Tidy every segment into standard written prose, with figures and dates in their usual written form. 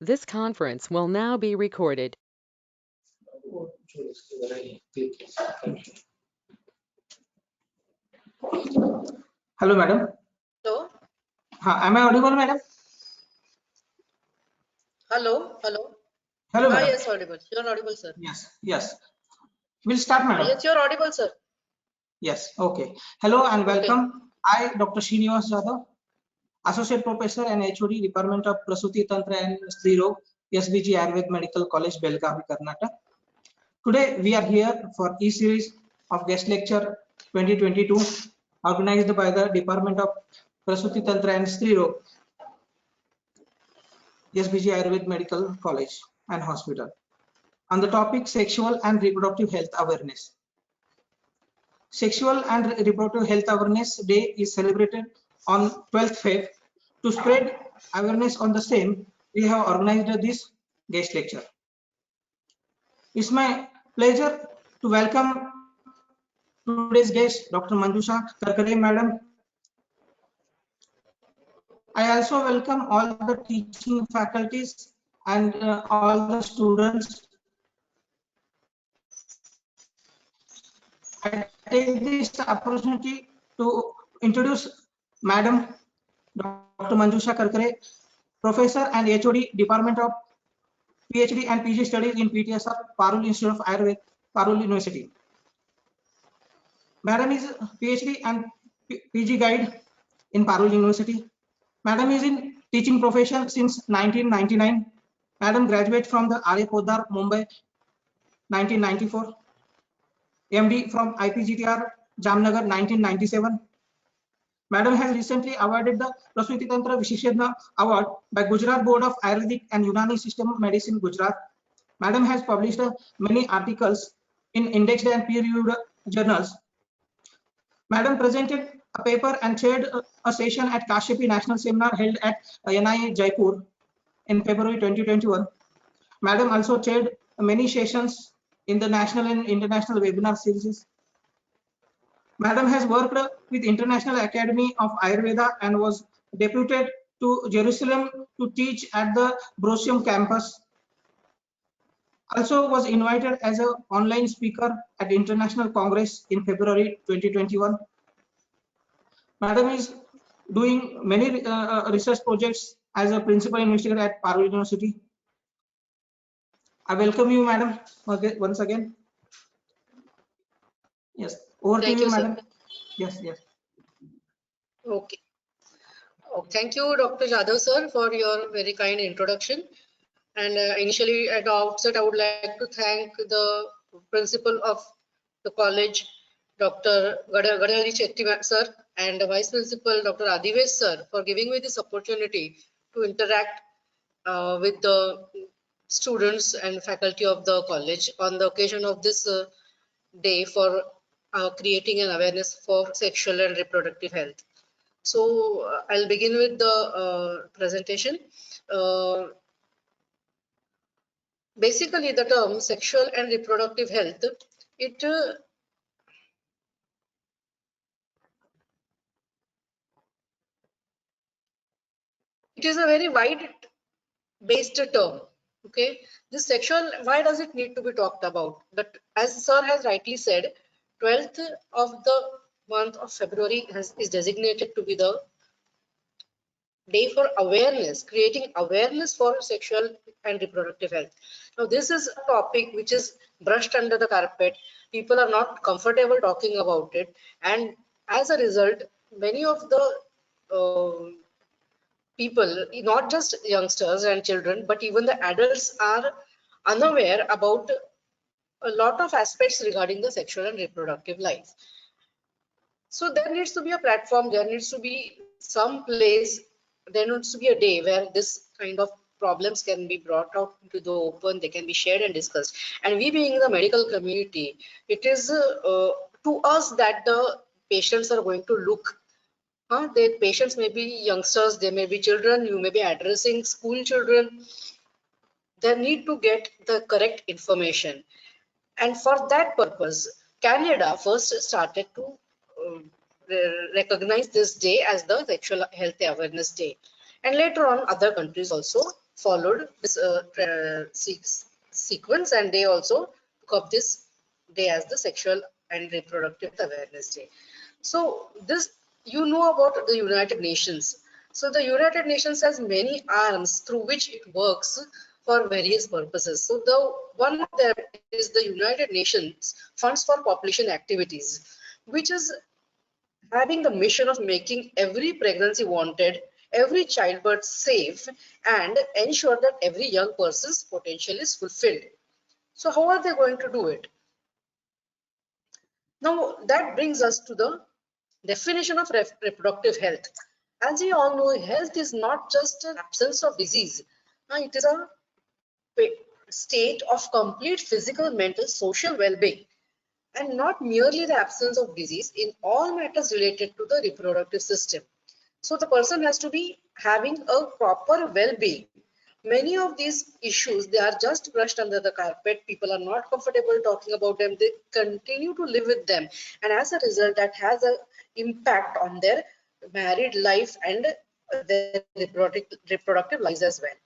This conference will now be recorded. Hello, madam. Hello. Am I audible, madam? Hello. Hello, madam. Yes, audible. You're audible, sir. Yes. We'll start, madam. Yes, you're audible, sir. Yes. Okay. Hello and welcome. I, Dr. Srinivas Jadhav, Associate Professor and HOD, Department of Prasuti Tantra and Stri Rog, SBG Ayurved Medical College, Belgavi, Karnataka. Today we are here for E-Series of Guest Lecture 2022, organized by the Department of Prasuti Tantra and Stri Rog, SBG Ayurved Medical College and Hospital, on the topic Sexual and Reproductive Health Awareness. Sexual and Reproductive Health Awareness Day is celebrated on 12th Feb. To spread awareness on the same, we have organized this guest lecture. It's my pleasure to welcome today's guest, Dr. Manjusha Karkare, madam. I also welcome all the teaching faculties and all the students. I take this opportunity to introduce Madam Dr. Manjusha Karkare, Professor and HOD, Department of Ph.D. and PG Studies in PTSR, Parul Institute of Ayurved, Parul University. Madam is Ph.D. and PG Guide in Parul University. Madam is in teaching profession since 1999. Madam graduate from the R.A. Poddar, Mumbai, 1994. MD from IPGTR, Jamnagar, 1997. Madam has recently awarded the Prasuti Tantra Visheshadna Award by Gujarat Board of Ayurvedic and Unani System of Medicine, Gujarat. Madam has published many articles in indexed and peer-reviewed journals. Madam presented a paper and chaired a session at Kashyapi National Seminar held at NIA Jaipur in February 2021. Madam also chaired many sessions in the national and international webinar series. Madam has worked with International Academy of Ayurveda and was deputed to Jerusalem to teach at the Brosium campus. Also was invited as an online speaker at International Congress in February 2021. Madam is doing many research projects as a principal investigator at Parul University. I welcome you, madam, once again. Yes, over to you, madam. Sir. Yes. Okay. Thank you, Dr. Jadhav, sir, for your very kind introduction. And initially, at the outset, I would like to thank the principal of the college, Dr. Gadalji Chetty, sir, and the vice principal, Dr. Adivesh, sir, for giving me this opportunity to interact with the students and faculty of the college on the occasion of this day for creating an awareness for sexual and reproductive health. So I'll begin with the presentation. Basically, the term sexual and reproductive health, it is a very wide-based term. Okay, this sexual, why does it need to be talked about? But as sir has rightly said, 12th of the month of February is designated to be the day for awareness, creating awareness for sexual and reproductive health. Now, this is a topic which is brushed under the carpet. People are not comfortable talking about it, and as a result, many of the people, not just youngsters and children, but even the adults are unaware about a lot of aspects regarding the sexual and reproductive life. So there needs to be a platform, there needs to be some place, there needs to be a day where this kind of problems can be brought out into the open, they can be shared and discussed. And we being in the medical community, it is to us that the patients are going to look. The patients may be youngsters, they may be children, you may be addressing school children. They need to get the correct information. And for that purpose, Canada first started to recognize this day as the Sexual Health Awareness Day. And later on, other countries also followed this sequence, and they also took up this day as the Sexual and Reproductive Awareness Day. So this, you know about the United Nations. So the United Nations has many arms through which it works for various purposes. So the one of them is the United Nations Funds for Population Activities, which is having the mission of making every pregnancy wanted, every childbirth safe, and ensure that every young person's potential is fulfilled. So how are they going to do it? Now that brings us to the definition of reproductive health. As we all know, health is not just an absence of disease. It is a state of complete physical, mental, social well-being, and not merely the absence of disease in all matters related to the reproductive system. So the person has to be having a proper well-being. Many of these issues, they are just brushed under the carpet. People are not comfortable talking about them. They continue to live with them, and as a result, that has an impact on their married life and their reproductive lives as well.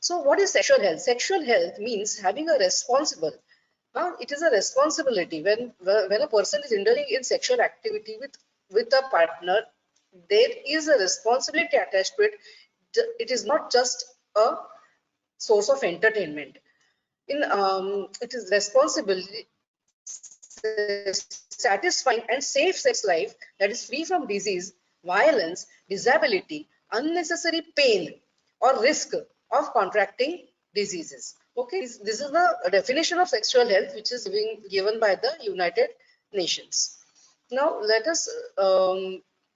So what is sexual health? Sexual health means having a responsible, it is a responsibility when a person is indulging in sexual activity with a partner. There is a responsibility attached to it. It is not just a source of entertainment. It is responsibility, satisfying and safe sex life that is free from disease, violence, disability, unnecessary pain, or risk of contracting diseases. Okay, this is the definition of sexual health, which is being given by the United Nations. Now let us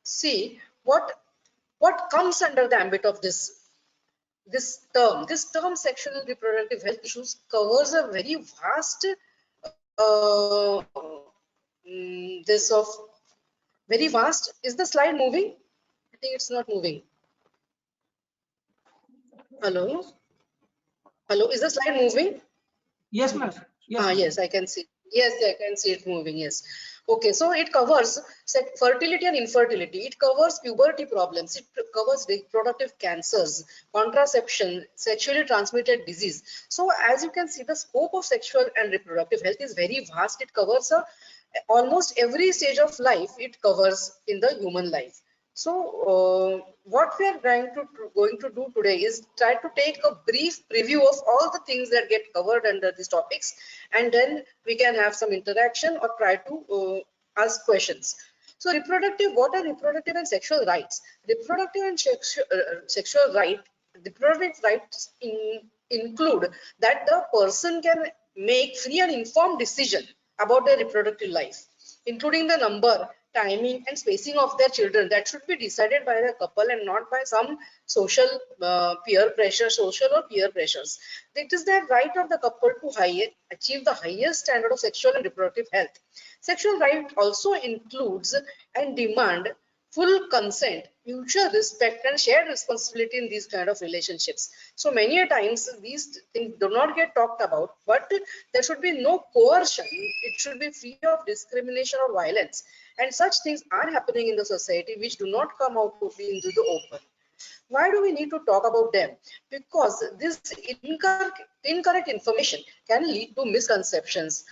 see what comes under the ambit of this term. This term, sexual and reproductive health issues, covers a very vast this of very vast. Is the slide moving? I think it's not moving. Hello, hello, is the slide moving? Yes, ma'am. Yes. Yes, I can see. Yes, I can see it moving. Yes. Okay, so it covers fertility and infertility. It covers puberty problems. It covers reproductive cancers, contraception, sexually transmitted disease. So as you can see, the scope of sexual and reproductive health is very vast. It covers almost every stage of life. It covers in the human life. So what we are going to do today is try to take a brief preview of all the things that get covered under these topics, and then we can have some interaction or try to ask questions. So what are reproductive and sexual rights? Reproductive and sexual reproductive rights include that the person can make free and informed decision about their reproductive life, including the number, timing, and spacing of their children. That should be decided by the couple and not by some social peer pressure, social or peer pressures. It is the right of the couple to achieve the highest standard of sexual and reproductive health. Sexual right also includes and demand full consent, mutual respect, and shared responsibility in these kind of relationships. So many a times these things do not get talked about, but there should be no coercion. It should be free of discrimination or violence. And such things are happening in the society which do not come out to be into the open. Why do we need to talk about them? Because this incorrect information can lead to misconceptions.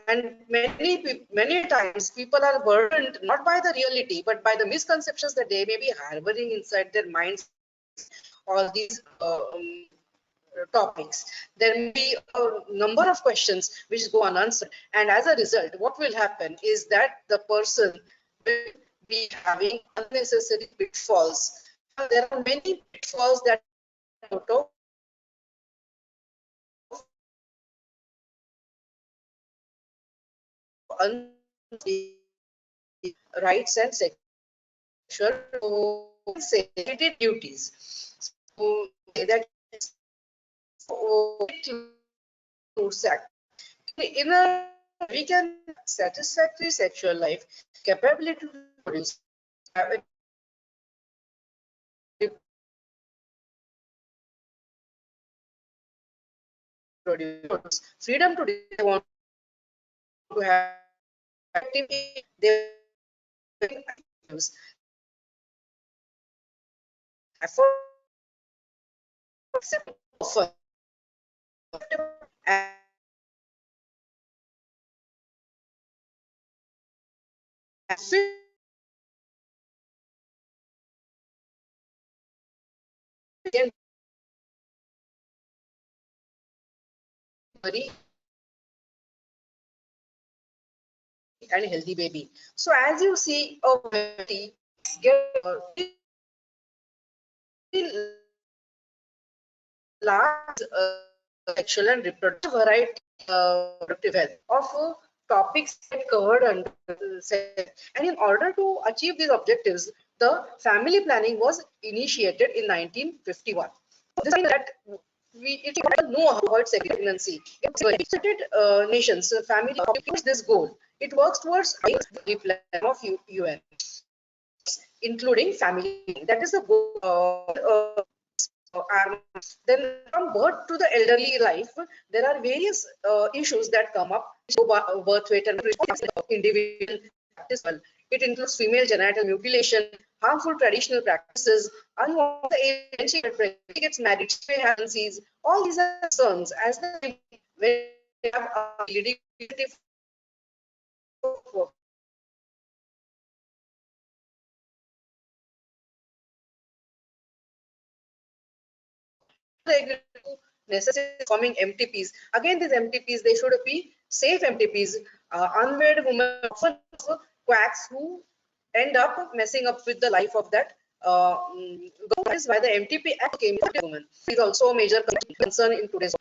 And many times people are burdened not by the reality, but by the misconceptions that they may be harboring inside their minds. All these topics, there may be a number of questions which go unanswered, and as a result, what will happen is that the person will be having unnecessary pitfalls. There are many pitfalls that rights and sexual safety duties. So that in a we can satisfactory sexual life, capability to produce, freedom to want to have activity, they afford often. And very and healthy baby. So as you see, a baby get large sexual and reproductive variety reproductive health of topics covered under and in order to achieve these objectives, the family planning was initiated in 1951. This means that it know how to avoid pregnancy. United Nations family accomplish this goal. It works towards the plan of UN, including family. That is the goal. Then from birth to the elderly life, there are various issues that come up. Birth weight and individual practice. It includes female genital mutilation, harmful traditional practices, unwanted age, pregnancy gets married, pregnancies. All these are concerns as the when they have a leading necessary forming MTPs. Again, these MTPs, they should be safe MTPs. Unwed women often quacks who end up messing up with the life of that that is why the MTP Act came to women. It is also a major concern in today's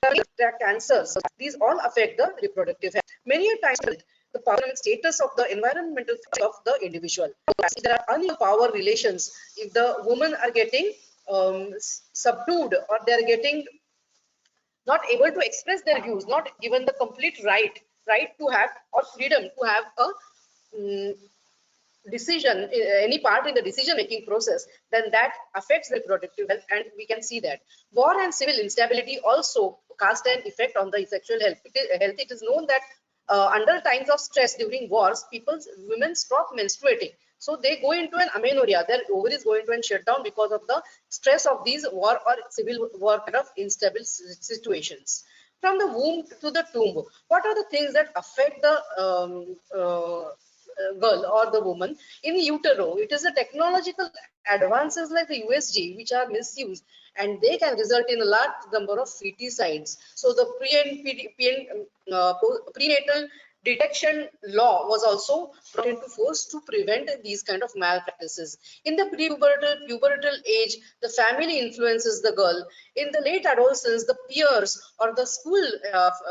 cancers. These all affect the reproductive health. Many times the power and status of the environmental of the individual. There are unequal power relations. If the women are getting subdued or they are getting not able to express their views, not given the complete right to have or freedom to have a decision, any part in the decision making process, then that affects reproductive health, and we can see that war and civil instability also cast an effect on the sexual health. It is known that under times of stress during wars, women stop menstruating, so they go into an amenorrhea. Their ovaries go into and shut down because of the stress of these war or civil war kind of instable situations. From the womb to the tomb, what are the things that affect the girl or the woman in utero? It is the technological advances like the USG which are misused, and they can result in a large number of feticides. So the prenatal detection law was also brought into force to prevent these kind of malpractices. In the pubertal age, the family influences the girl. In the late adolescence, the peers or the school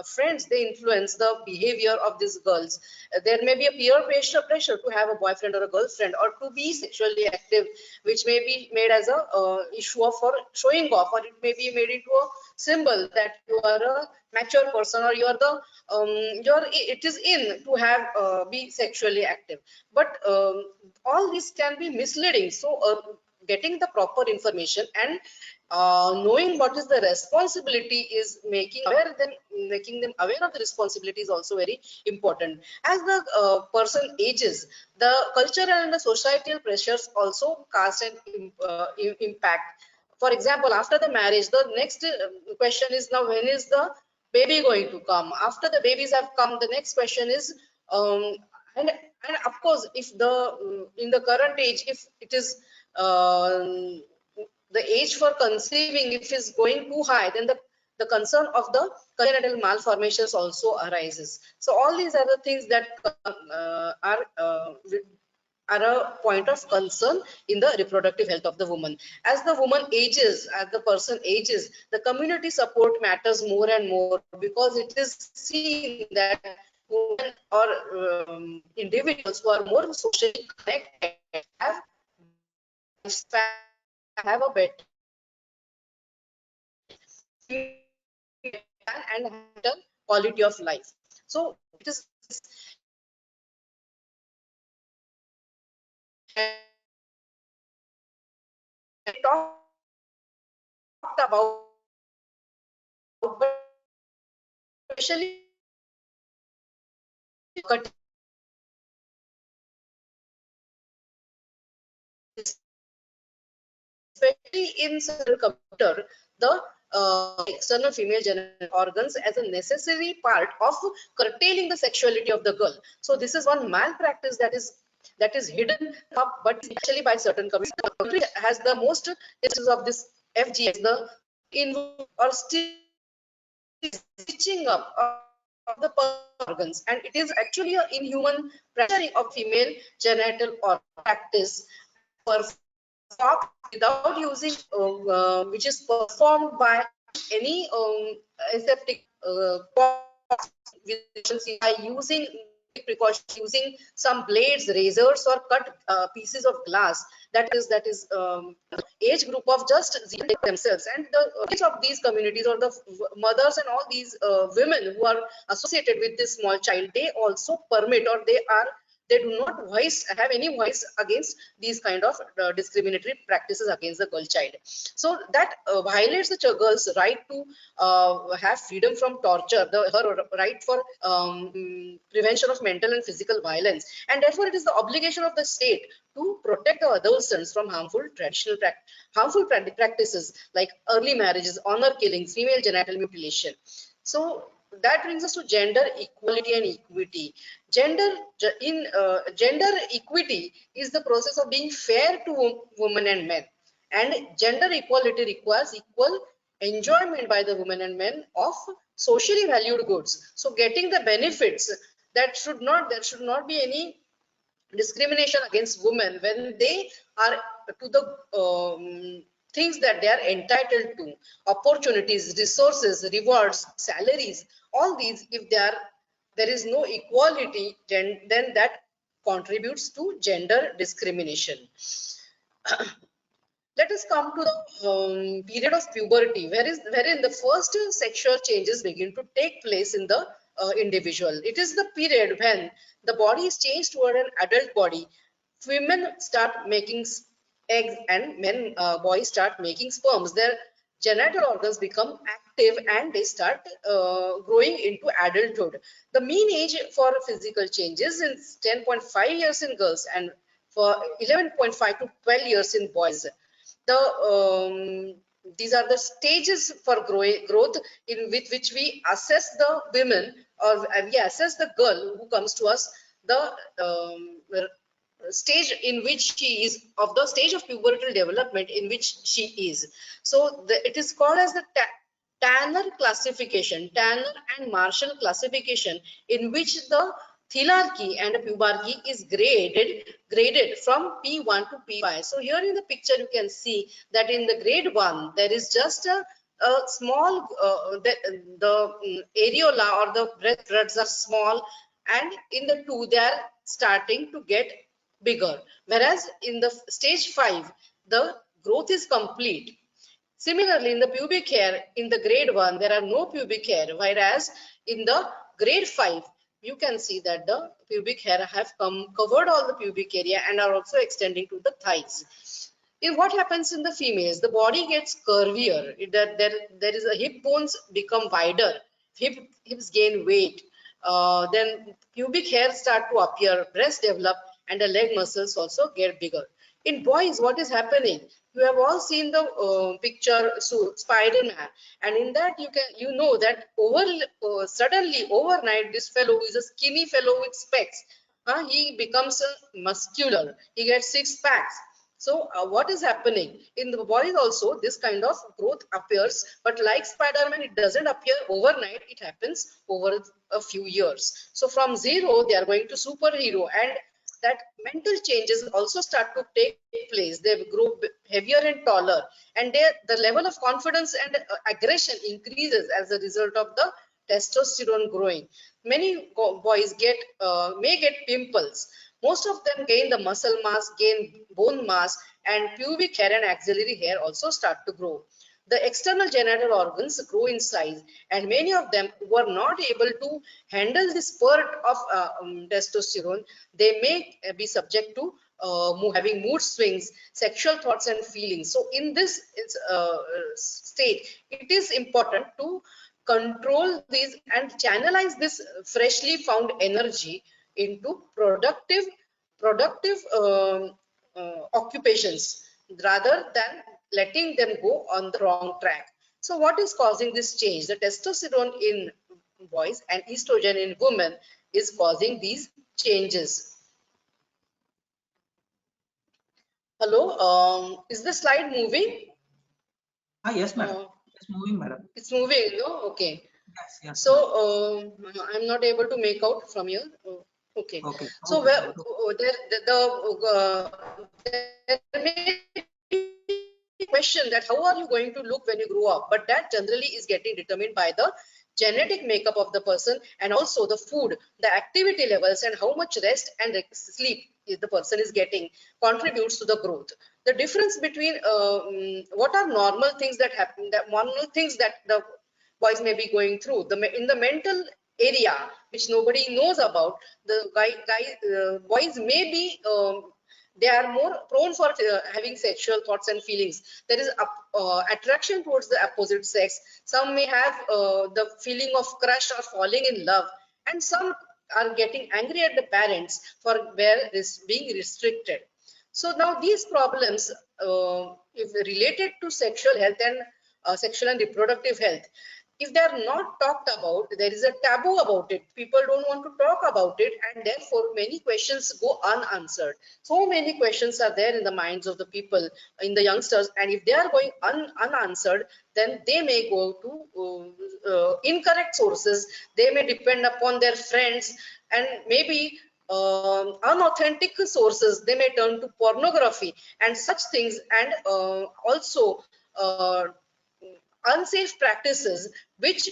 friends, they influence the behavior of these girls. There may be a peer pressure to have a boyfriend or a girlfriend or to be sexually active, which may be made as a issue of for showing off, or it may be made into a symbol that you are a mature person or you are the it is in to have be sexually active. But all this can be misleading. So getting the proper information and knowing what is the responsibility is making them aware of the responsibility is also very important. As the person ages, the cultural and the societal pressures also cast an impact. For example, after the marriage, the next question is now when is the baby going to come? After the babies have come, the next question is and of course, if the in the current age, if it is the age for conceiving, if is going too high, then the concern of the congenital malformations also arises. So all these are the things that are a point of concern in the reproductive health of the woman. As the woman ages, as the person ages, the community support matters more and more, because it is seen that women or individuals who are more socially connected have a better and better quality of life. So it is talked about, especially in computer, the external female genital organs as a necessary part of curtailing the sexuality of the girl. So this is one malpractice that is hidden up, but actually by certain communities has the most cases of this FGS, the in or stitching up of the organs, and it is actually an inhuman practicing of female genital or practice performed without using which is performed by any aseptic by using precaution, using some blades, razors, or cut pieces of glass. That is age group of just themselves, and the age of these communities or the mothers and all these women who are associated with this small child, they also permit, or they do not have any voice against these kind of discriminatory practices against the girl child. So that violates the girl's right to have freedom from torture, her right for prevention of mental and physical violence, and therefore it is the obligation of the state to protect the adolescents from harmful practices like early marriages, honor killings, female genital mutilation. So that brings us to gender equality and equity. Gender equity is the process of being fair to women and men, and gender equality requires equal enjoyment by the women and men of socially valued goods. So getting the benefits, there should not be any discrimination against women when they are to the things that they are entitled to, opportunities, resources, rewards, salaries, all these. If there is no equality, then that contributes to gender discrimination. Let us come to the period of puberty, wherein the first sexual changes begin to take place in the individual. It is the period when the body is changed toward an adult body. Women start making eggs, and boys start making sperms. Their genital organs become active, and they start growing into adulthood. The mean age for physical changes is 10.5 years in girls, and for 11.5 to 12 years in boys. These are the stages for growth in which we assess the women, or we assess the girl who comes to us, the stage in which she is, of the stage of pubertal development in which she is. So it is called as the Tanner classification, Tanner and Marshall classification, in which the thelarchy and pubarchy is graded from P1 to P5. So here in the picture you can see that in the grade 1 there is just a small the areola or the breath rods are small, and in the 2 they are starting to get bigger, whereas in the stage 5 the growth is complete. Similarly, in the pubic hair, in the grade 1, there are no pubic hair, whereas in the grade 5, you can see that the pubic hair have covered all the pubic area and are also extending to the thighs. In what happens in the females, the body gets curvier. There is a hip bones become wider, hips gain weight, then pubic hair start to appear, breasts develop, and the leg muscles also get bigger. In boys, what is happening? You have all seen the picture, so Spider-Man, and in that you know that suddenly overnight this fellow is a skinny fellow with specs. He becomes muscular. He gets 6 packs. So what is happening in the bodies also? This kind of growth appears, but like Spider-Man, it doesn't appear overnight. It happens over a few years. So from zero, they are going to superhero, and that mental changes also start to take place. They grow heavier and taller, and the level of confidence and aggression increases as a result of the testosterone growing. Many boys may get pimples. Most of them gain the muscle mass, gain bone mass, and pubic hair and axillary hair also start to grow. The external genital organs grow in size, and many of them who are not able to handle the spurt of testosterone, they may be subject to having mood swings, sexual thoughts and feelings. So in this state, it is important to control these and channelize this freshly found energy into productive occupations, rather than letting them go on the wrong track. So what is causing this change? The testosterone in boys and estrogen in women is causing these changes. Hello, is the slide moving? Yes, madam. It's moving, madam. It's moving, no? Okay. Yes, yes. So I'm not able to make out from here. Okay. Okay. So Okay. where there may be question that how are you going to look when you grow up, but that generally is getting determined by the genetic makeup of the person and also the food, the activity levels, and how much rest and sleep the person is getting contributes to the growth. The difference between what are normal things that happen, that normal things that the boys may be going through in the mental area, which nobody knows about. The boys may be they are more prone for having sexual thoughts and feelings. There is attraction towards the opposite sex. Some may have the feeling of crush or falling in love, and some are getting angry at the parents for where this being restricted. So now these problems, if related to sexual health and sexual and reproductive health, if they are not talked about, there is a taboo about it. People don't want to talk about it, and therefore many questions go unanswered. So many questions are there in the minds of the people, in the youngsters, and if they are going unanswered, then they may go to incorrect sources. They may depend upon their friends, and maybe unauthentic sources. They may turn to pornography and such things, and also unsafe practices which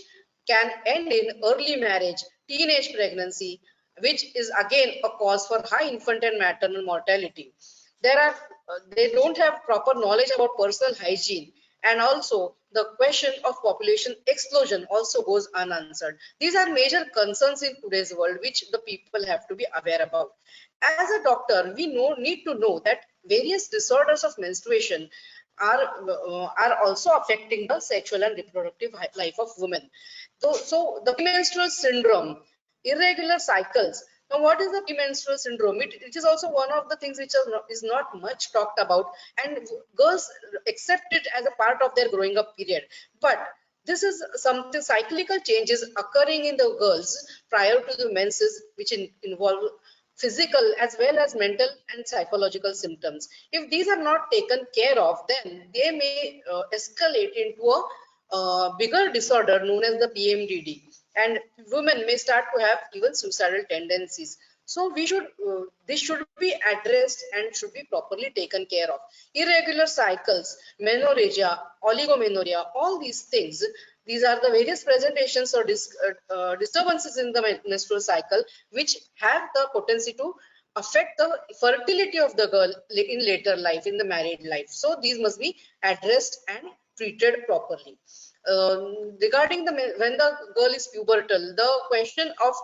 can end in early marriage, teenage pregnancy, which is again a cause for high infant and maternal mortality. They don't have proper knowledge about personal hygiene, and also the question of population explosion also goes unanswered. These are major concerns in today's world which the people have to be aware about. As a doctor, we need to know that various disorders of menstruation are also affecting the sexual and reproductive life of women. So the premenstrual syndrome, irregular cycles. Now, what is the premenstrual syndrome? It is also one of the things which is not much talked about, and girls accept it as a part of their growing up period. But this is something cyclical changes occurring in the girls prior to the menses, which involve physical as well as mental and psychological symptoms. If these are not taken care of, then they may escalate into a bigger disorder known as the PMDD, and women may start to have even suicidal tendencies. So this should be addressed and should be properly taken care of. Irregular cycles, menorrhagia, oligomenorrhea, all these things, these are the various presentations or disturbances in the menstrual cycle which have the potency to affect the fertility of the girl in later life, in the married life. So these must be addressed and treated properly. Regarding when the girl is pubertal, the question of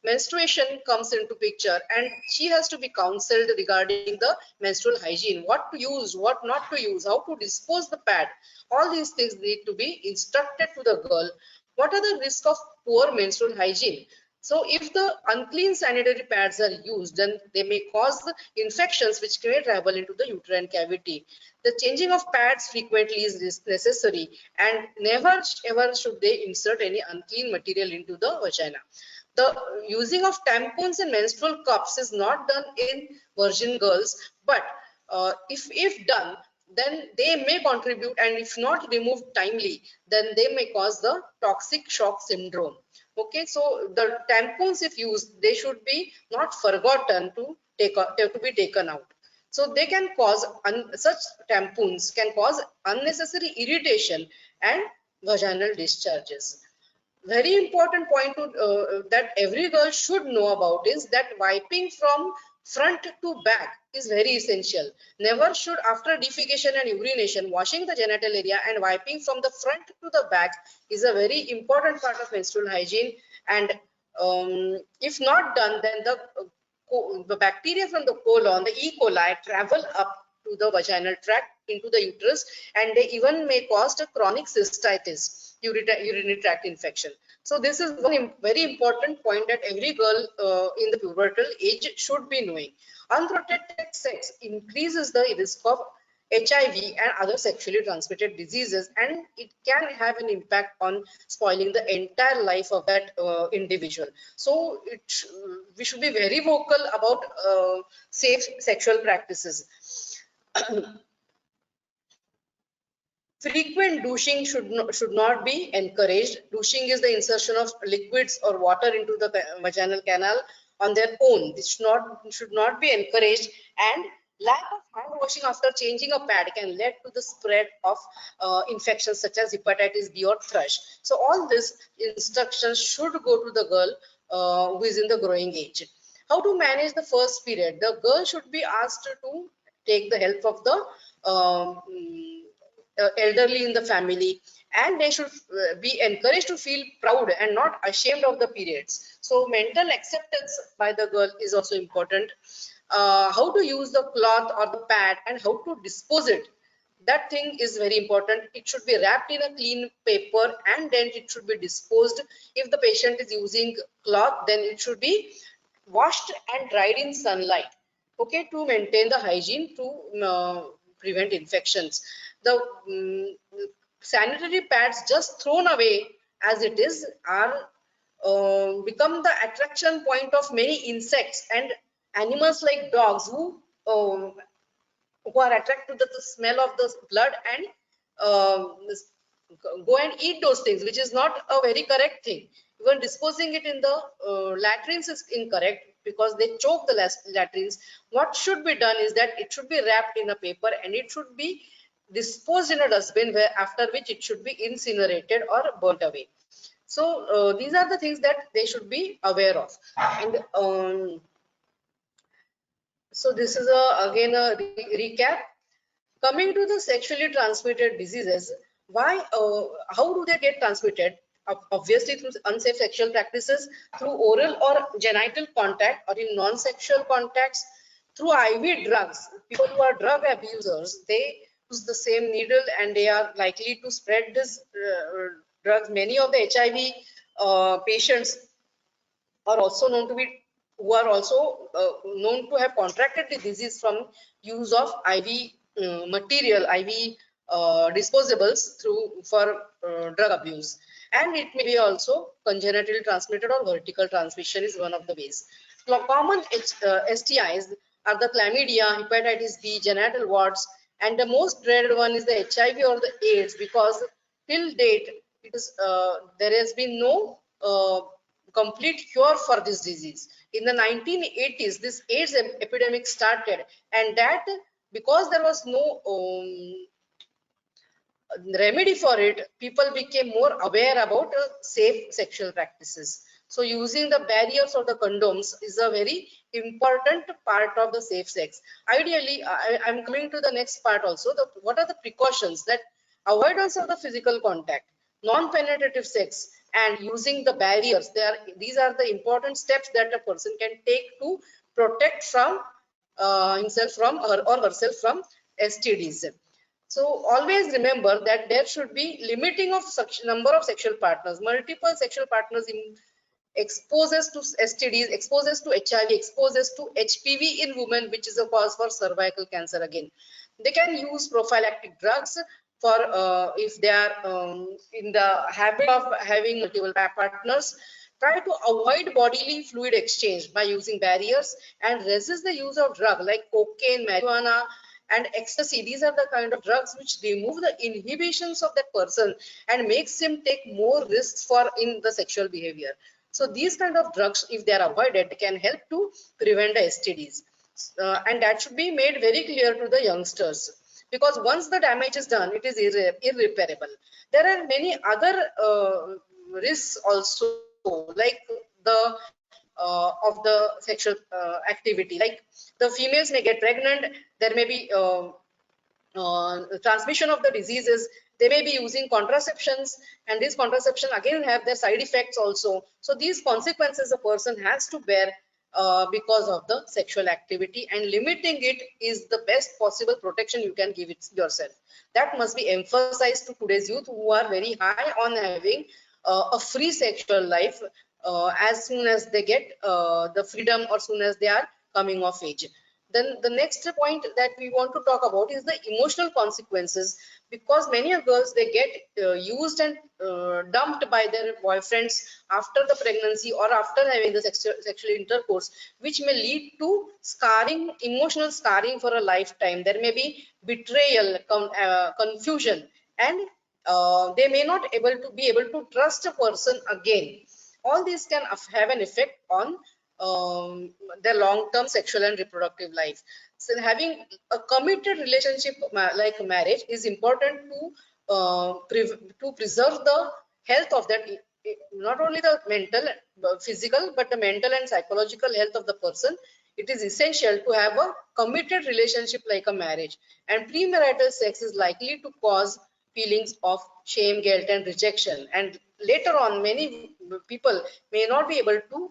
menstruation comes into picture, and she has to be counseled regarding the menstrual hygiene, what to use, what not to use, how to dispose the pad. All these things need to be instructed to the girl. What are the risks of poor menstrual hygiene? So if the unclean sanitary pads are used, then they may cause infections which may travel into the uterine cavity. The changing of pads frequently is necessary, and never ever should they insert any unclean material into the vagina. The using of tampons and menstrual cups is not done in virgin girls, but if done, then they may contribute, and if not removed timely, then they may cause the toxic shock syndrome. Okay, so the tampons, if used, they should be not forgotten to be taken out. So they can cause such tampons can cause unnecessary irritation and vaginal discharges. Very important point that every girl should know about is that wiping from front to back is very essential. Never should, after defecation and urination, washing the genital area and wiping from the front to the back is a very important part of menstrual hygiene. And if not done, then the bacteria from the colon, the E. coli, travel up to the vaginal tract into the uterus, and they even may cause a chronic cystitis, urinary tract infection. So this is one very important point that every girl in the pubertal age should be knowing. Unprotected sex increases the risk of HIV and other sexually transmitted diseases, and it can have an impact on spoiling the entire life of that individual. So we should be very vocal about safe sexual practices. Frequent douching should not be encouraged. Douching is the insertion of liquids or water into the vaginal canal on their own. This should not be encouraged, and lack of hand washing after changing a pad can lead to the spread of infections such as hepatitis B or thrush. So all these instructions should go to the girl who is in the growing age. How to manage the first period? The girl should be asked to take the help of the elderly in the family, and they should be encouraged to feel proud and not ashamed of the periods. So mental acceptance by the girl is also important. How to use the cloth or the pad and how to dispose it, that thing is very important. It should be wrapped in a clean paper and then it should be disposed. If the patient is using cloth, then it should be washed and dried in sunlight, okay, to maintain the hygiene, to prevent infections. The sanitary pads just thrown away as it is are become the attraction point of many insects and animals like dogs who are attracted to the smell of the blood and go and eat those things, which is not a very correct thing. Even disposing it in the latrines is incorrect because they choke the latrines. What should be done is that it should be wrapped in a paper and it should be disposed in a dustbin, where after which it should be incinerated or burnt away. So these are the things that they should be aware of. And so this is again a recap. Coming to the sexually transmitted diseases, how do they get transmitted? Obviously through unsafe sexual practices, through oral or genital contact, or in non-sexual contacts, through IV drugs. People who are drug abusers, they use the same needle and they are likely to spread this drugs. Many of the HIV patients are also known to be known to have contracted the disease from use of IV material, IV disposables for drug abuse. And it may be also congenitally transmitted or vertical transmission is one of the ways. Common STIs are the chlamydia, hepatitis B, genital warts, and the most dreaded one is the HIV or the AIDS, because till date there has been no complete cure for this disease. In the 1980s, this AIDS epidemic started, and that because there was no remedy for it, people became more aware about safe sexual practices. So using the barriers or the condoms is a very important part of the safe sex. Ideally, I'm coming to the next part also. What are the precautions? That avoidance of the physical contact, non-penetrative sex, and using the barriers. These are the important steps that a person can take to protect from himself from or herself from STDs. So always remember that there should be limiting of number of sexual partners. Multiple sexual partners exposes to STDs, exposes to HIV, exposes to HPV in women, which is a cause for cervical cancer again. They can use prophylactic drugs for if they are in the habit of having multiple partners. Try to avoid bodily fluid exchange by using barriers and resist the use of drugs like cocaine, marijuana, and ecstasy. These are the kind of drugs which remove the inhibitions of that person and makes him take more risks in the sexual behavior. So these kind of drugs, if they are avoided, can help to prevent the STDs. And that should be made very clear to the youngsters, because once the damage is done, it is irreparable. There are many other risks also, like the of the sexual activity, like the females may get pregnant, there may be transmission of the diseases, they may be using contraceptions, and these contraception again have their side effects also. So these consequences a person has to bear because of the sexual activity, and limiting it is the best possible protection you can give it yourself. That must be emphasized to today's youth, who are very high on having a free sexual life as soon as they get the freedom or soon as they are coming of age. Then the next point that we want to talk about is the emotional consequences, because many of girls, they get used and dumped by their boyfriends after the pregnancy or after having the sexual intercourse, which may lead to scarring, emotional scarring for a lifetime. There may be betrayal, confusion, and they may not be able to trust a person again. All these can have an effect on their long-term sexual and reproductive life. So having a committed relationship like marriage is important to preserve the health of that, not only the mental, physical, but the mental and psychological health of the person. It is essential to have a committed relationship like a marriage, and premarital sex is likely to cause feelings of shame, guilt, and rejection. And later on, many people may not be able to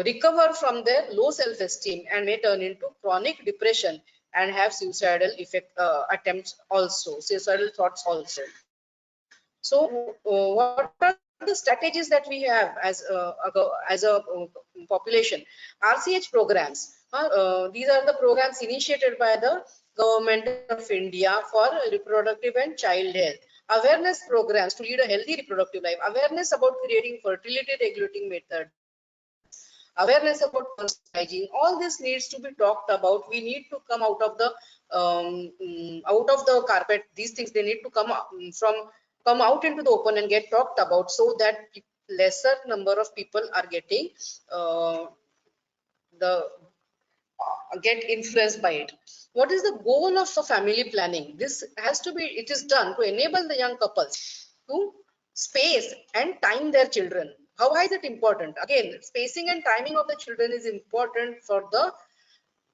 recover from their low self-esteem and may turn into chronic depression and have suicidal attempts also, suicidal thoughts also. So what are the strategies that we have as a population? RCH programs. These are the programs initiated by the government of India for reproductive and child health. Awareness programs to lead a healthy reproductive life. Awareness about creating fertility regulating methods. Awareness about personal hygiene. All this needs to be talked about. We need to come out of the carpet. These things, they need to come out into the open and get talked about, so that lesser number of people are getting get influenced by it. What is the goal of family planning? This has to be, it is done to enable the young couples to space and time their children. Why is it important? Again, spacing and timing of the children is important for the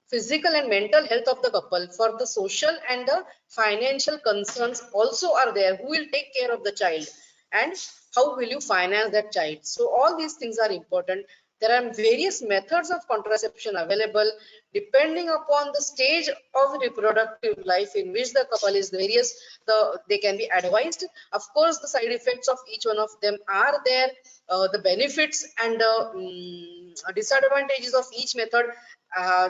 physical and mental health of the couple. For the social and the financial concerns also are there. Who will take care of the child, and how will you finance that child? So all these things are important. There are various methods of contraception available depending upon the stage of reproductive life in which the couple is. They can be advised. Of course, the side effects of each one of them are there. The benefits and the disadvantages of each method,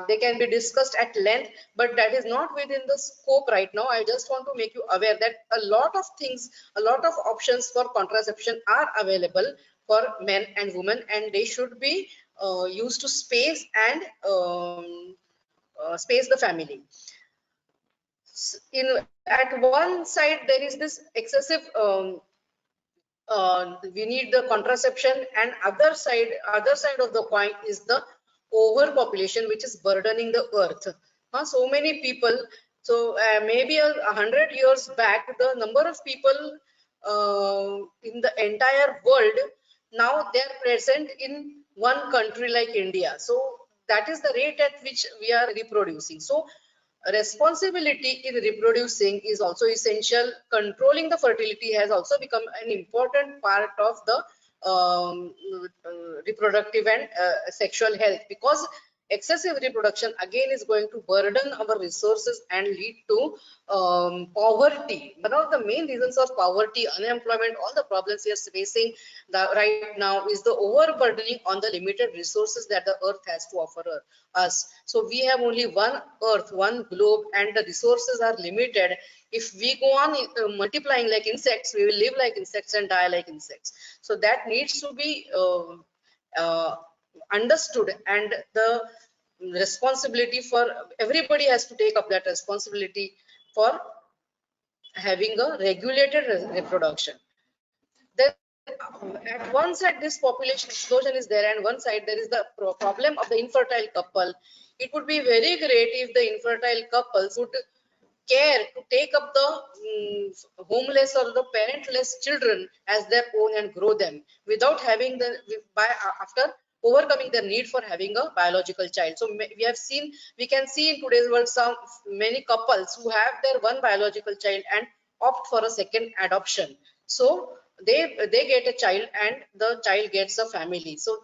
they can be discussed at length, but that is not within the scope right now. I just want to make you aware that a lot of things, a lot of options for contraception are available for men and women, and they should be used to space and space the family. At one side there is this excessive we need the contraception, and other side of the coin is the overpopulation, which is burdening the earth. So many people. So maybe 100 years back, the number of people in the entire world, now they are present in one country like India. So that is the rate at which we are reproducing. So responsibility in reproducing is also essential. Controlling the fertility has also become an important part of the reproductive and sexual health, because excessive reproduction again is going to burden our resources and lead to poverty. One of the main reasons of poverty, unemployment, all the problems we are facing right now is the overburdening on the limited resources that the earth has to offer us. So we have only one earth, one globe, and the resources are limited. If we go on multiplying like insects, we will live like insects and die like insects. So that needs to be understood, and the responsibility for everybody has to take up that responsibility for having a regulated reproduction. Then at one side this population explosion is there, and one side there is the problem of the infertile couple. It would be very great if the infertile couples would care to take up the homeless or the parentless children as their own and grow them without having after overcoming the need for having a biological child. So we can see in today's world many couples who have their one biological child and opt for a second adoption. So they get a child and the child gets a family. So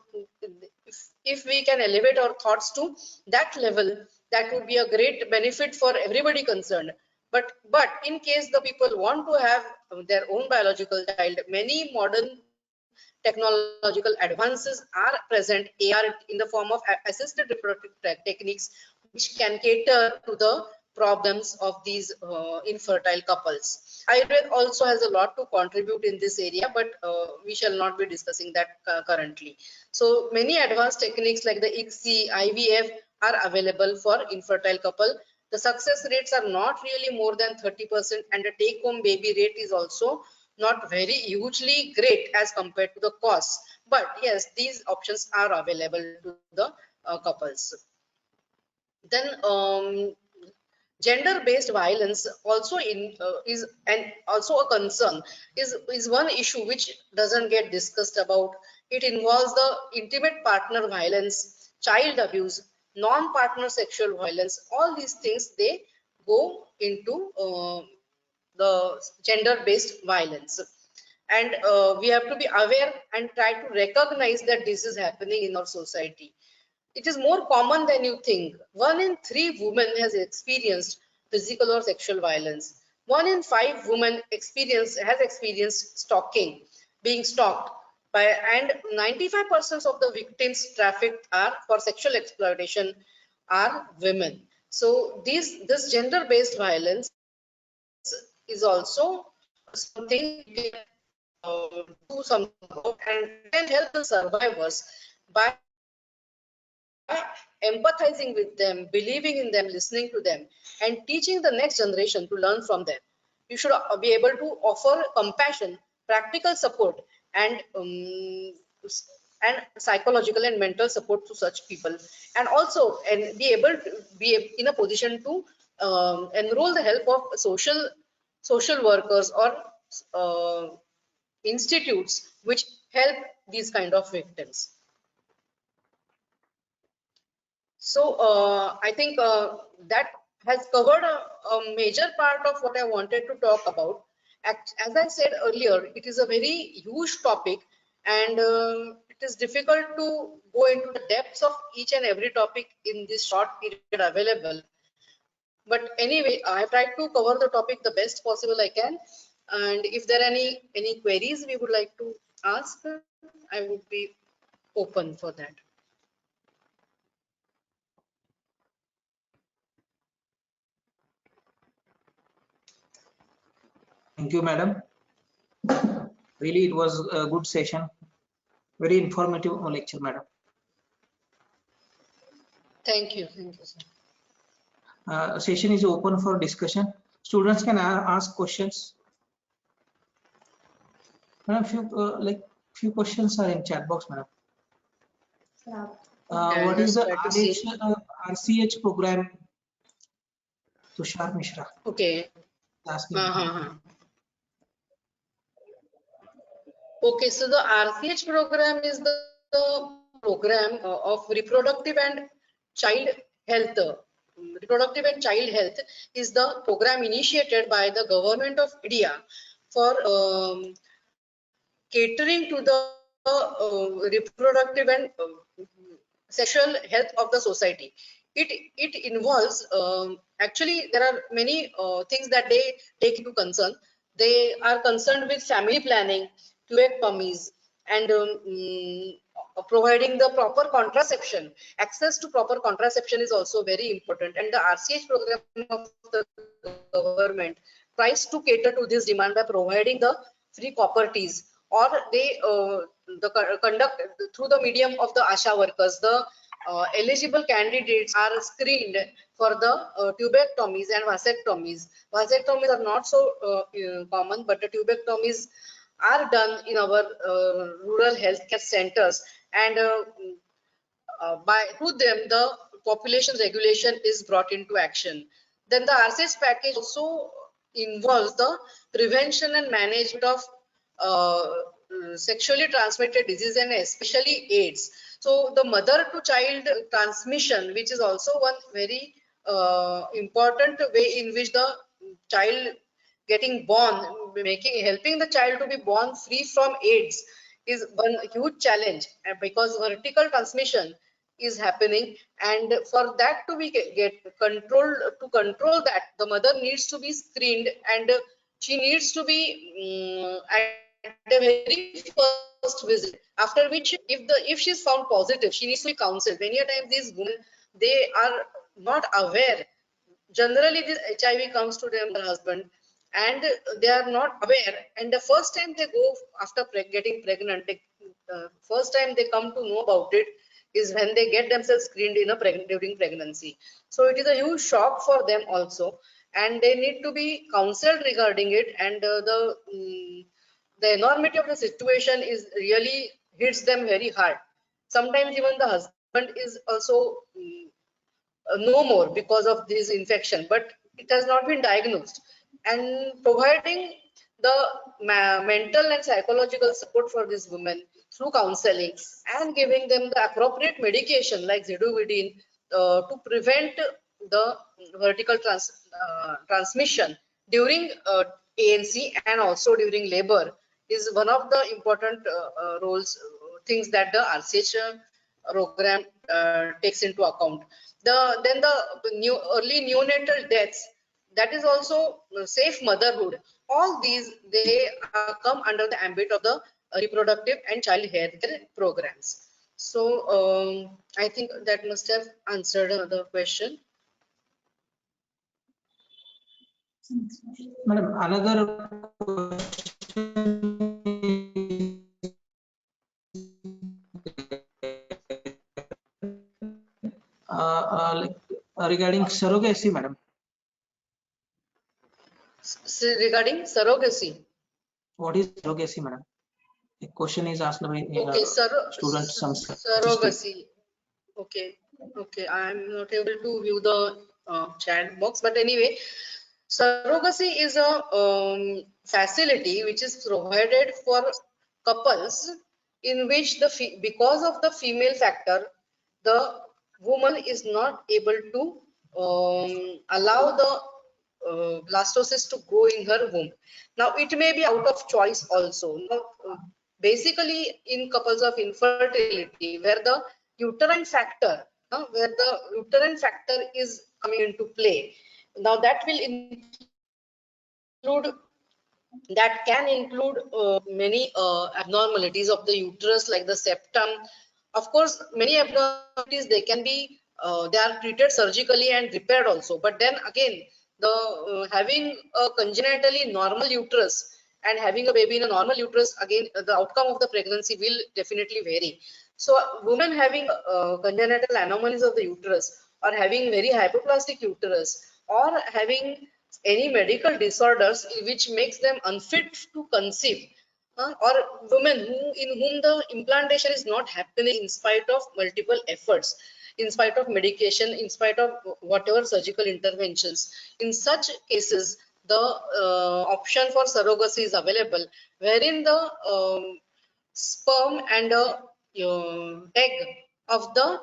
if we can elevate our thoughts to that level, that would be a great benefit for everybody concerned. But in case the people want to have their own biological child, many modern technological advances are present, AR in the form of assisted reproductive techniques, which can cater to the problems of these infertile couples. Ayurveda also has a lot to contribute in this area, but we shall not be discussing that currently. So many advanced techniques like the ICSI, IVF are available for infertile couple. The success rates are not really more than 30%, and the take-home baby rate is also not very hugely great as compared to the costs. But yes, these options are available to the couples. Then gender-based violence also is also a concern, is one issue which doesn't get discussed about. It involves the intimate partner violence, child abuse, non-partner sexual violence. All these things, they go into the gender-based violence, and we have to be aware and try to recognize that this is happening in our society. It is more common than you think. 1 in 3 women has experienced physical or sexual violence. 1 in 5 women has experienced stalking, being stalked by, and 95% of the victims trafficked are for sexual exploitation are women. So this gender-based violence is also something we can do something about, and can help the survivors by empathizing with them, believing in them, listening to them, and teaching the next generation to learn from them. You should be able to offer compassion, practical support, and psychological and mental support to such people, and also be able to be in a position to enroll the help of social workers or institutes which help these kind of victims. So I think that has covered a major part of what I wanted to talk about. As I said earlier, it is a very huge topic, and it is difficult to go into the depths of each and every topic in this short period available. But anyway, I have tried to cover the topic the best possible I can. And if there are any queries we would like to ask, I would be open for that. Thank you, madam. Really, it was a good session. Very informative lecture, madam. Thank you, sir. Session is open for discussion. Students can ask questions. Madam, few questions are in chat box, madam. What is the RCH program? Tushar Mishra. Okay. Okay, so the RCH program is the program of reproductive and child health. Reproductive and child health is the program initiated by the government of India for catering to the reproductive and sexual health of the society. It involves actually there are many things that they take into concern. They are concerned with family planning, tuberculosis, and providing the proper contraception. Access to proper contraception is also very important, and the RCH program of the government tries to cater to this demand by providing the free properties, or they conduct through the medium of the ASHA workers. The eligible candidates are screened for the tuberculosis and vasectomies. Vasectomies are not so common, but the tuberculosis are done in our rural healthcare centers, and through them the population regulation is brought into action. Then the RCH package also involves the prevention and management of sexually transmitted disease, and especially AIDS. So the mother to child transmission, which is also one very important way in which the child getting born, helping the child to be born free from AIDS, is one huge challenge, because vertical transmission is happening, and for that to be get controlled, to control that, the mother needs to be screened, and she needs to be at the very first visit, after which if she's found positive, she needs to be counseled. Many a times these women, they are not aware. Generally, this HIV comes to their husband, and they are not aware. And the first time they go after getting pregnant, first time they come to know about it is when they get themselves screened in during pregnancy. So it is a huge shock for them also, and they need to be counseled regarding it. And the enormity of the situation is really hits them very hard. Sometimes even the husband is also no more because of this infection, but it has not been diagnosed. And providing the mental and psychological support for these women through counseling and giving them the appropriate medication like zidovudine to prevent the vertical transmission during ANC and also during labor is one of the important things that the RCH program takes into account. Then the early neonatal deaths, that is also safe motherhood. All these, they come under the ambit of the reproductive and child health care programs. So I think that must have answered the question. Madam, another question regarding surrogacy, madam. Regarding surrogacy. What is surrogacy, madam? The question is asked by okay, student. Some surrogacy. Okay, I'm not able to view the chat box, but anyway, surrogacy is a facility which is provided for couples in which because of the female factor, the woman is not able to allow the blastocyst to grow in her womb. Now, it may be out of choice also. Now, basically, in couples of infertility, where the uterine factor, is coming into play. Now, that will include many abnormalities of the uterus, like the septum. Of course, many abnormalities, they can be they are treated surgically and repaired also. But then again, the having a congenitally normal uterus and having a baby in a normal uterus, again, the outcome of the pregnancy will definitely vary. So women having congenital anomalies of the uterus, or having very hypoplastic uterus, or having any medical disorders which makes them unfit to conceive, or women in whom the implantation is not happening in spite of multiple efforts, in spite of medication, in spite of whatever surgical interventions. In such cases, the option for surrogacy is available, wherein the sperm and egg of the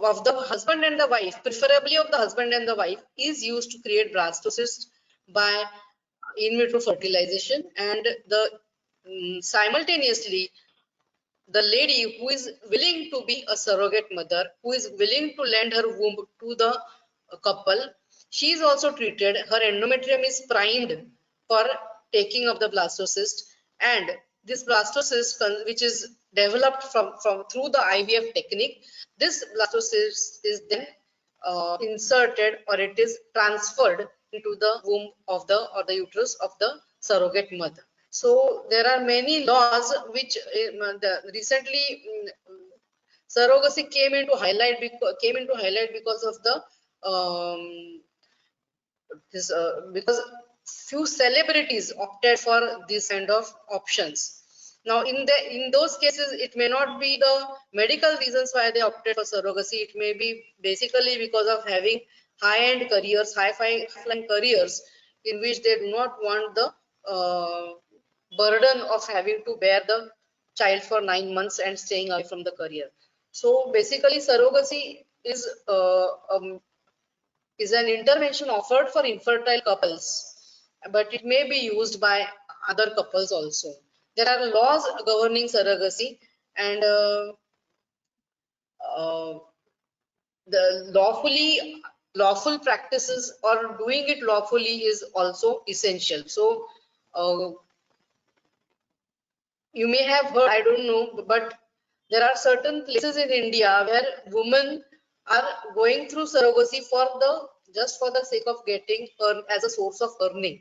of the husband and the wife, preferably of the husband and the wife, is used to create blastocysts by in vitro fertilization. And the simultaneously, the lady who is willing to be a surrogate mother, who is willing to lend her womb to the couple, she is also treated. Her endometrium is primed for taking of the blastocyst, and this blastocyst, which is developed from through the IVF technique, this blastocyst is then inserted, or it is transferred into the womb of the or the uterus of the surrogate mother. So there are many laws which recently surrogacy came into highlight because of the because few celebrities opted for this kind of options. Now, in those cases, it may not be the medical reasons why they opted for surrogacy. It may be basically because of having high-end careers, high-flying careers, in which they do not want the burden of having to bear the child for 9 months and staying away from the career. So basically, surrogacy is an intervention offered for infertile couples, but it may be used by other couples also. There are laws governing surrogacy, and the lawful practices or doing it lawfully is also essential. So you may have heard, I don't know, but there are certain places in India where women are going through surrogacy for just for the sake of getting as a source of earning.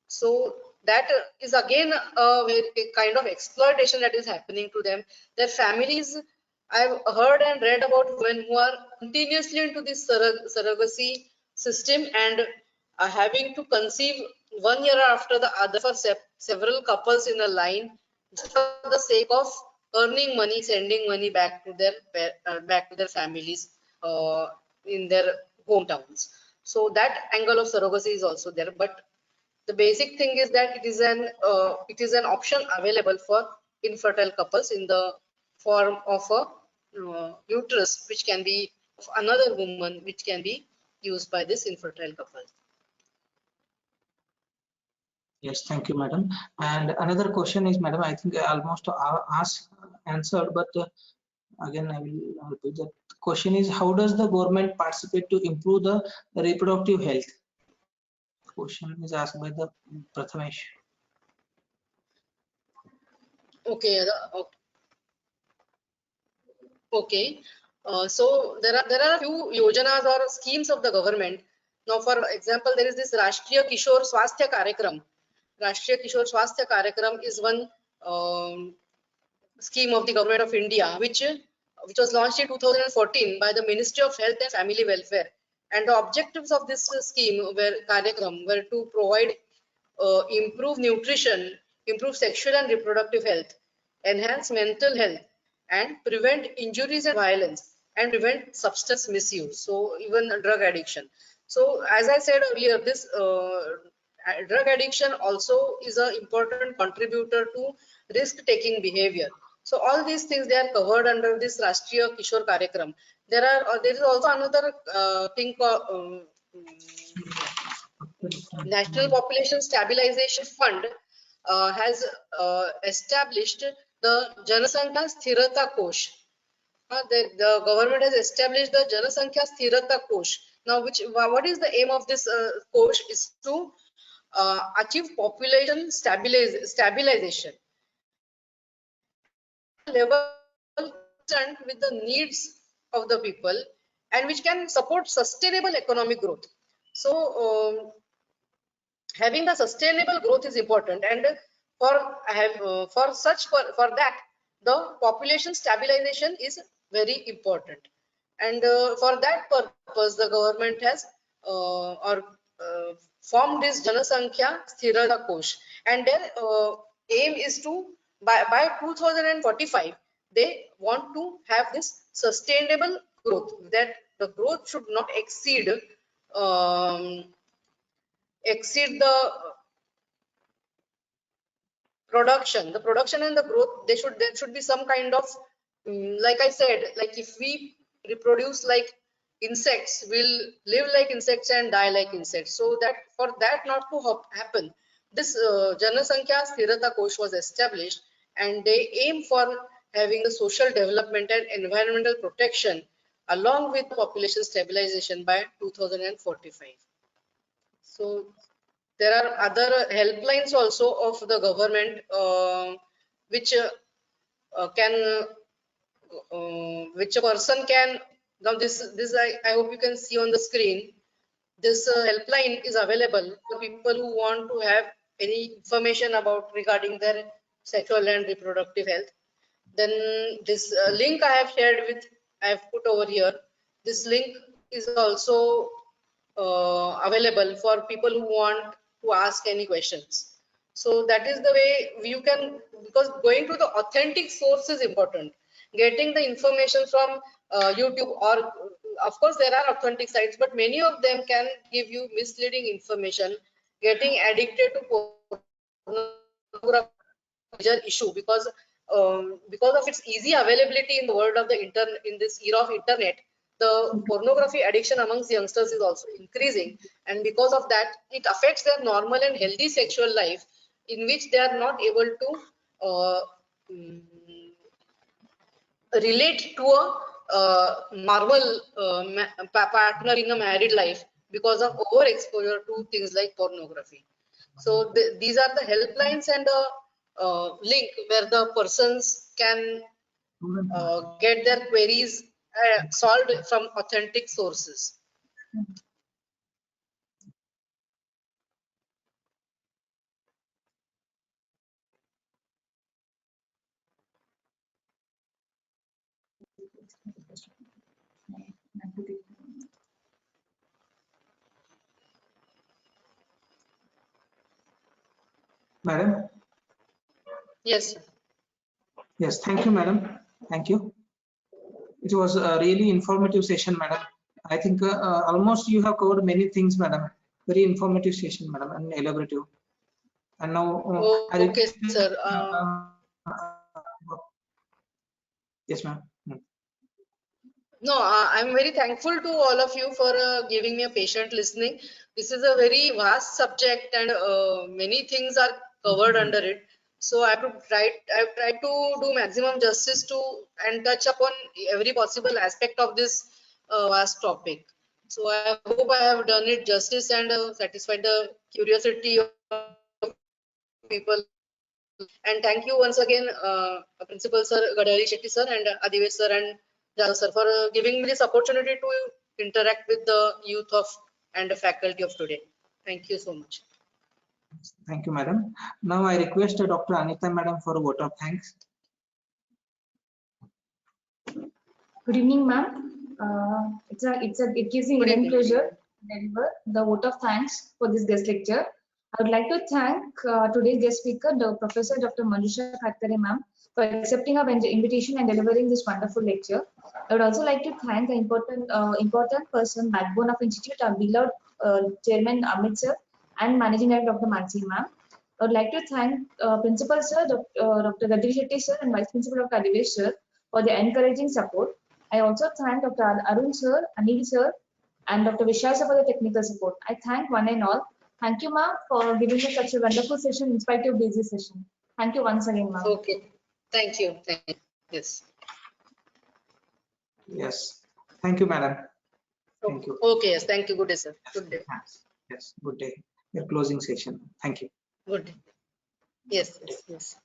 So that is again a kind of exploitation that is happening to them. Their families, I've heard and read about women who are continuously into this surrogacy system and are having to conceive 1 year after the other for several couples in a line, just for the sake of earning money, sending money back to their families in their hometowns. So that angle of surrogacy is also there, but the basic thing is that it is an option available for infertile couples in the form of a uterus, which can be of another woman, which can be used by this infertile couple. Yes, thank you, madam. And another question is, madam, I think I almost answered, but again I will repeat that question is, how does the government participate to improve the reproductive health? Question is asked by the Prathamesh. Okay. Okay. So there are a few yojanas or schemes of the government. Now, for example, there is this Rashtriya Kishore Swasthya Karyakram. Rashtriya Kishore Swasthya Karyakram is one scheme of the government of India, which was launched in 2014 by the Ministry of Health and Family Welfare. And the objectives of this scheme were to provide improve nutrition, improve sexual and reproductive health, enhance mental health, and prevent injuries and violence, and prevent substance misuse, so even drug addiction. So as I said earlier, this drug addiction also is an important contributor to risk-taking behavior. So all these things, they are covered under this Rashtriya Kishore Karyakram. There is also another thing called National Population Stabilization Fund has established the Janasankhya Sthirata Kosh. The government has established the Janasankhya Sthirata Kosh. Now, what is the aim of this Kosh is to achieve population stabilization level with the needs of the people, and which can support sustainable economic growth. So having the sustainable growth is important, and for that the population stabilization is very important, and for that purpose the government has formed this Janasankhya Sthirata Kosh, and their aim is to by 2045 they want to have this sustainable growth, that the growth should not exceed the production. The production and the growth, there should be some kind of like I said, like if we reproduce like insects, we'll live like insects and die like insects. So that for that not to happen, this Janasankhya Sthirata Kosh was established, and they aim for having the social development and environmental protection along with population stabilization by 2045. So there are other helplines also of the government which which a person can, now this I hope you can see on the screen. This helpline is available for people who want to have any information about regarding their sexual and reproductive health. Then this link I have put over here. This link is also available for people who want to ask any questions. So that is the way you can, because going to the authentic source is important. Getting the information from YouTube, or of course there are authentic sites, but many of them can give you misleading information. Getting addicted to pornography is a major issue because of its easy availability in the world of the internet, in this era of internet. The pornography addiction amongst youngsters is also increasing, and because of that it affects their normal and healthy sexual life, in which they are not able to relate to a normal partner in a married life because of overexposure to things like pornography. So these are the helplines and the link where the persons can get their queries solved from authentic sources. Madam? Yes. Yes, thank you, madam. Thank you. It was a really informative session, madam. I think almost you have covered many things, madam. Very informative session, madam, and elaborative. And now, Okay, sir. Yes, ma'am. No, I'm very thankful to all of you for giving me a patient listening. This is a very vast subject and many things are covered under it. So I've tried to do maximum justice to and touch upon every possible aspect of this vast topic. So I hope I have done it justice and satisfied the curiosity of people. And thank you once again, Principal Sir Gadari Shetty Sir and Adivesh Sir and Jadhav Sir for giving me this opportunity to interact with the youth of and the faculty of today. Thank you so much. Thank you, madam. Now I request Dr. Anita, madam, for a vote of thanks. Good evening, ma'am. It gives me immense pleasure to deliver the vote of thanks for this guest lecture. I would like to thank today's guest speaker, the Professor Dr. Manjusha Karkare, ma'am, for accepting our invitation and delivering this wonderful lecture. I would also like to thank the important person, backbone of institute, our beloved Chairman Amit sir and Managing Director Dr. Mansi, ma'am. I would like to thank Principal Sir Dr. Gadri Shetty sir and Vice Principal Dr. Adivesh sir for their encouraging support. I also thank Dr. Arun sir, Anil sir, and Dr. Vishal sir for the technical support. I thank one and all. Thank you, ma'am, for giving us such a wonderful session in spite of busy session. Thank you once again, ma'am. Okay. Thank you. Thank you. Yes. Yes. Thank you, madam. Thank you. Okay. Yes. Thank you. Good day, sir. Good day. Yes. Good day. Your closing session. Thank you. Good day. Yes. Yes. Yes.